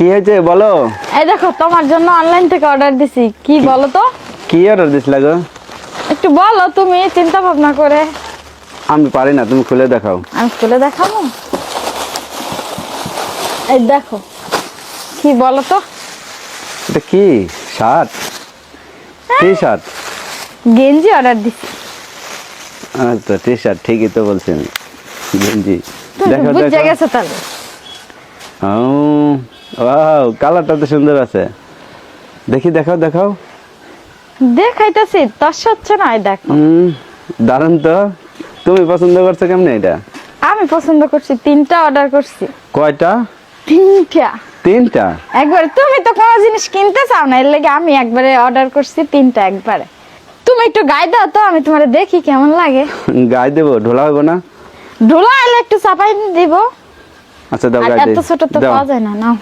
কি হয়েছে বলো? এই দেখো তোমার জন্য অনলাইন থেকে অর্ডার দিছি। কি বলো তো? কি অর্ডার দিছিলা গো? একটু বলো তুমি চিন্তা ভাবনা করে। আমি পারি না, তুমি খুলে দেখাও। আমি খুলে দেখাবো। এই দেখো কি বলো তো? এটা কি শার্ট? T shirt? গেঞ্জি অর্ডার দিছি। আচ্ছা টি শার্ট, ঠিকই তো বলছেন, গেঞ্জি। তুমি দেখো বুঝে দেখো। গেছো তাহলে। ও ওয়াও, কালারটা তো সুন্দর আছে। দেখি দেখাও দেখাও। দেখাইতেছি তোর হচ্ছে না। এই দেখো দারুণ তো। তুমি পছন্দ করছো কেমনে এটা? আমি পছন্দ করছি, তিনটা অর্ডার করছি। কয়টা? তিনটা। তিনটা? একবারে তুমি তো কোনো জিনিস কিনতে চাও না, এর লেগে আমি একবারে অর্ডার করছি তিনটা একবারে। তুমি একটু গায়ে দাও তো, আমি তোমারে দেখি কেমন লাগে। গায়ে দেবো? ঢোলা হইব না? ঢোলা এলে একটু চাপাই দিব। আচ্ছা দাও, আর গায়ে এত ছোট তো দাও। পাওয়া যায় না, নাও।